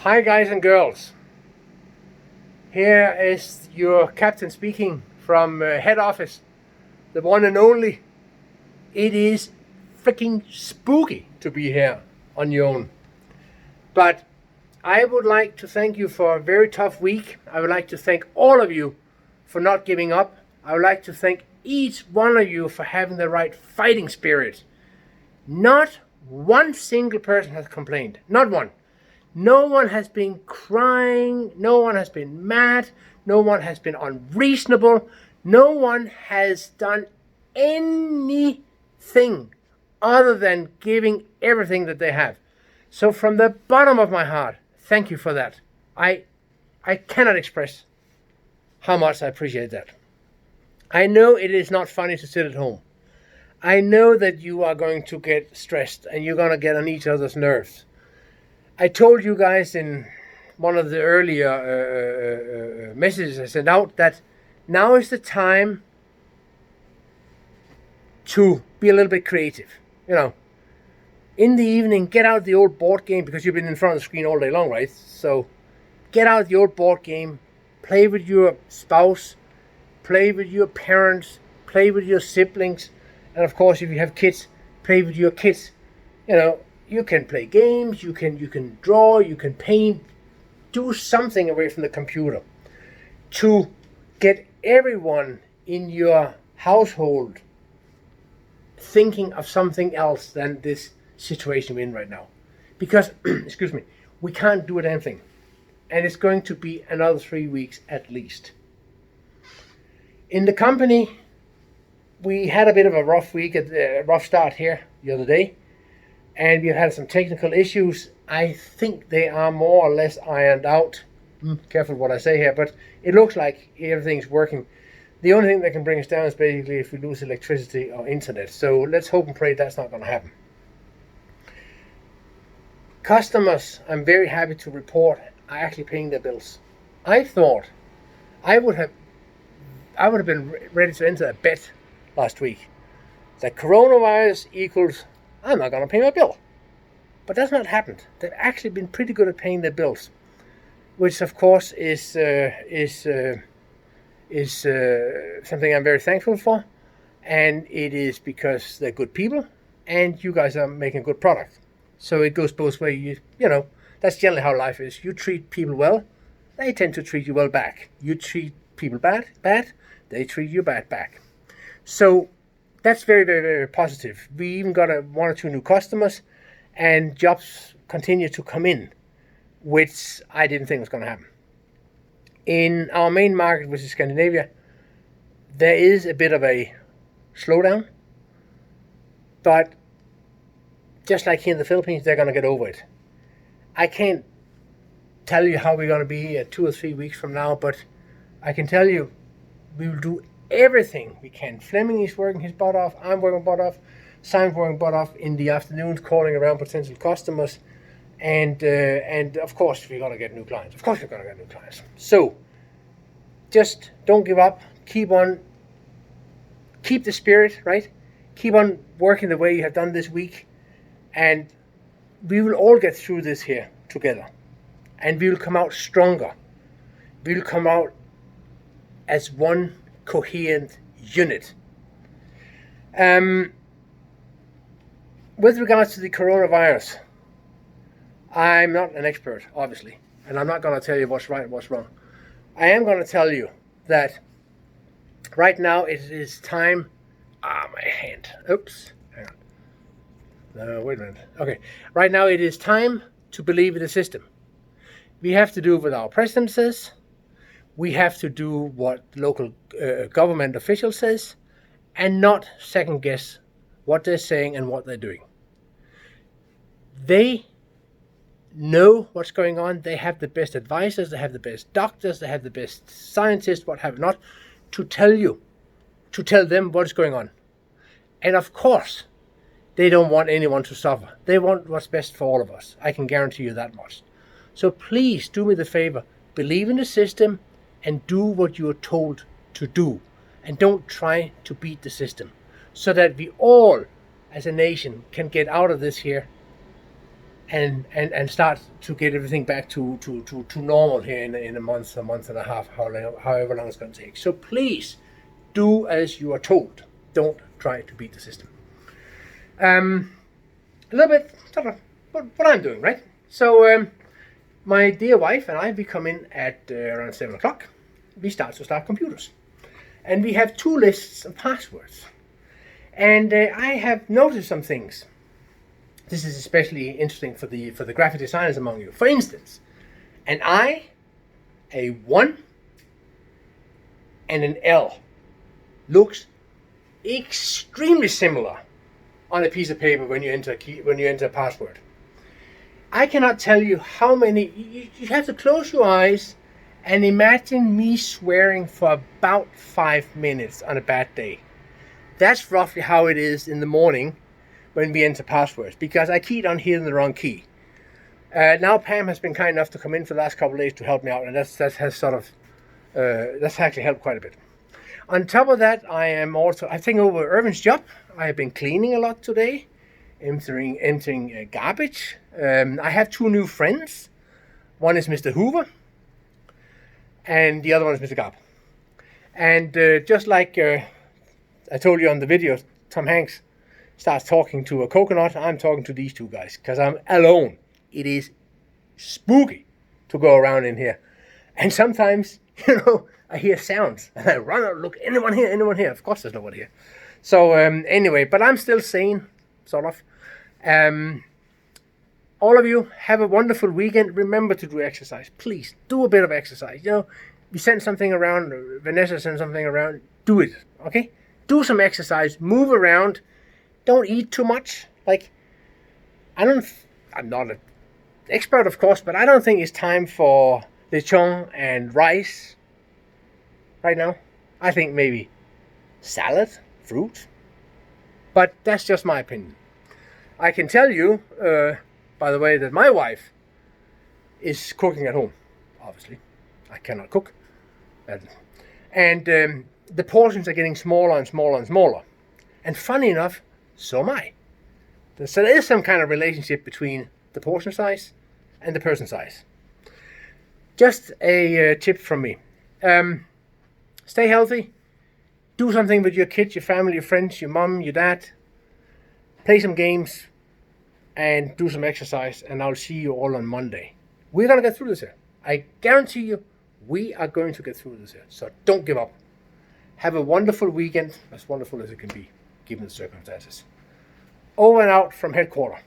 Hi guys and girls, here is your captain speaking from head office, the one and only. It is freaking spooky to be here on your own. But I would like to thank you for a very tough week. I would like to thank all of you for not giving up. I would like to thank each one of you for having the right fighting spirit. Not one single person has complained. Not one. No one has been crying. No one has been mad. No one has been unreasonable. No one has done anything other than giving everything that they have. So from the bottom of my heart, thank you for that. I cannot express how much I appreciate that. I know it is not funny to sit at home. I know that you are going to get stressed and you're going to get on each other's nerves. I told you guys in one of the earlier messages I sent out that now is the time to be a little bit creative. You know, in the evening, get out the old board game because you've been in front of the screen all day long, right? So get out the old board game, play with your spouse, play with your parents, play with your siblings, and of course, if you have kids, play with your kids. You know, you can play games, you can draw, you can paint, do something away from the computer to get everyone in your household thinking of something else than this situation we're in right now. Because, excuse me, we can't do a damn thing. And it's going to be another 3 weeks at least. In the company, we had a bit of a rough week, a rough start here the other day. And we've had some technical issues. I think they are more or less ironed out. Careful what I say here, but it looks like everything's working. The only thing that can bring us down is basically if we lose electricity or internet. So let's hope and pray that's not going to happen. Customers, I'm very happy to report, are actually paying their bills. I thought I would have been ready to enter a bet last week that coronavirus equals I'm not going to pay my bill. But that's not happened. They've actually been pretty good at paying their bills, which of course is something I'm very thankful for. And it is because they're good people and you guys are making a good product. So it goes both ways. You know, that's generally how life is. You treat people well, they tend to treat you well back. You treat people bad, they treat you bad back. So that's very, very, very positive. We even got one or two new customers, and jobs continue to come in, which I didn't think was going to happen. In our main market, which is Scandinavia, there is a bit of a slowdown, but just like here in the Philippines, they're going to get over it. I can't tell you how we're going to be 2 or 3 weeks from now, but I can tell you we will do everything we can. Fleming is working his butt off. I'm working butt off. Simon's working butt off in the afternoons, calling around potential customers, and of course we're gonna get new clients. Of course we're gonna get new clients. So just don't give up. Keep the spirit, right? Keep on working the way you have done this week, and we will all get through this here together, and we will come out stronger. We will come out as one coherent unit. With regards to the coronavirus, I'm not an expert, obviously, and I'm not going to tell you what's right and what's wrong. I am going to tell you that right now it is time. My hand. Oops. Hang on. No, wait a minute. Okay. Right now it is time to believe in the system. We have to do what our president says. We have to do what local government officials says, and not second guess what they're saying and what they're doing. They know what's going on. They have the best advisors. They have the best doctors. They have the best scientists, what have not, to tell them what's going on. And of course, they don't want anyone to suffer. They want what's best for all of us. I can guarantee you that much. So please do me the favor. Believe in the system and do what you're told to do. And don't try to beat the system. So that we all, as a nation, can get out of this here and start to get everything back to normal here in a month and a half, however long it's going to take. So please do as you are told. Don't try to beat the system. A little bit sort of what I'm doing, right? So my dear wife and I, we come in at around 7 o'clock. We start computers. And we have 2 lists of passwords. And I have noticed some things. This is especially interesting for the graphic designers among you. For instance, an I, a 1, and an L looks extremely similar on a piece of paper when you enter a password. I cannot tell you how many. You have to close your eyes and imagine me swearing for about 5 minutes on a bad day. That's roughly how it is in the morning when we enter passwords, because I keyed on hitting the wrong key. Now Pam has been kind enough to come in for the last couple of days to help me out, and that's actually helped quite a bit. On top of that, I've taken over Irvin's job. I have been cleaning a lot today, emptying garbage. I have 2 new friends. One is Mr. Hoover, and the other one is Mr. Garb. And just like I told you on the video, Tom Hanks starts talking to a coconut, I'm talking to these 2 guys, because I'm alone. It is spooky to go around in here. And sometimes, I hear sounds, and I run out, look, anyone here? Of course there's nobody here. So anyway, but I'm still sane, sort of. All of you, have a wonderful weekend. Remember to do exercise. Please, do a bit of exercise. We sent something around, Vanessa sent something around, do it, okay? Do some exercise, move around, don't eat too much. I'm not an expert, of course, but I don't think it's time for lechon and rice right now. I think maybe salad, fruit, but that's just my opinion. I can tell you, by the way, that my wife is cooking at home. Obviously, I cannot cook, and the portions are getting smaller and smaller and smaller. And funny enough, so am I. So there is some kind of relationship between the portion size and the person size. Just a tip from me. Stay healthy. Do something with your kids, your family, your friends, your mom, your dad. Play some games and do some exercise, and I'll see you all on Monday. We're going to get through this here. I guarantee you, we are going to get through this here. So don't give up. Have a wonderful weekend, as wonderful as it can be, given the circumstances. Over and out from headquarters.